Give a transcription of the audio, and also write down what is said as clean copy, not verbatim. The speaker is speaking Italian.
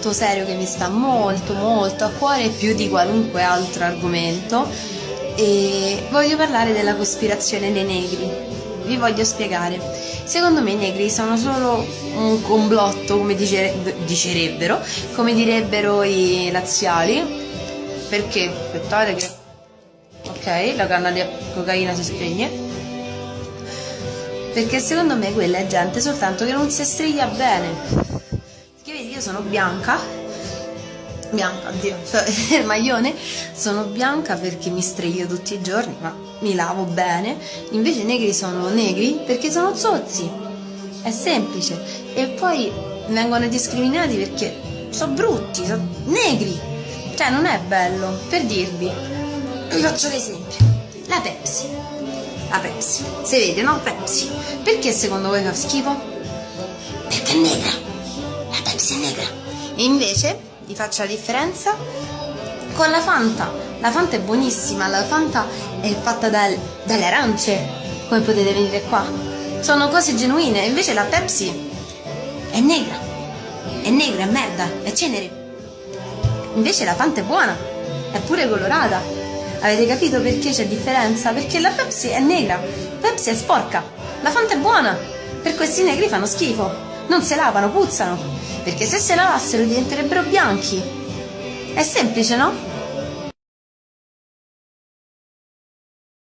molto serio che mi sta molto molto a cuore, più di qualunque altro argomento, e voglio parlare della cospirazione dei negri. Vi voglio spiegare. Secondo me i negri sono solo un complotto, come dicerebbero, come direbbero i laziali, perché aspettate che ok, la canna di cocaina si spegne, perché secondo me quella è gente soltanto che non si striglia bene. Perché vedi, io sono bianca, oddio, cioè il maglione, sono bianca perché mi striglio tutti i giorni, ma mi lavo bene. Invece i negri sono negri perché sono zozzi, è semplice. E poi vengono discriminati perché sono brutti, sono negri, cioè non è bello. Per dirvi, vi faccio l'esempio, la Pepsi, si vede, no? Pepsi, perché secondo voi fa schifo? Perché è negra, la Pepsi è negra. E invece vi faccio la differenza con la Fanta è buonissima, la Fanta è fatta dalle arance, come potete vedere qua, sono cose genuine. Invece la Pepsi è negra, è merda, è cenere. Invece la Fanta è buona, è pure colorata. Avete capito perché c'è differenza? Perché la Pepsi è negra, Pepsi è sporca, la Fanta è buona. Per questi negri fanno schifo, non se lavano, puzzano, perché se lavassero diventerebbero bianchi. È semplice, no?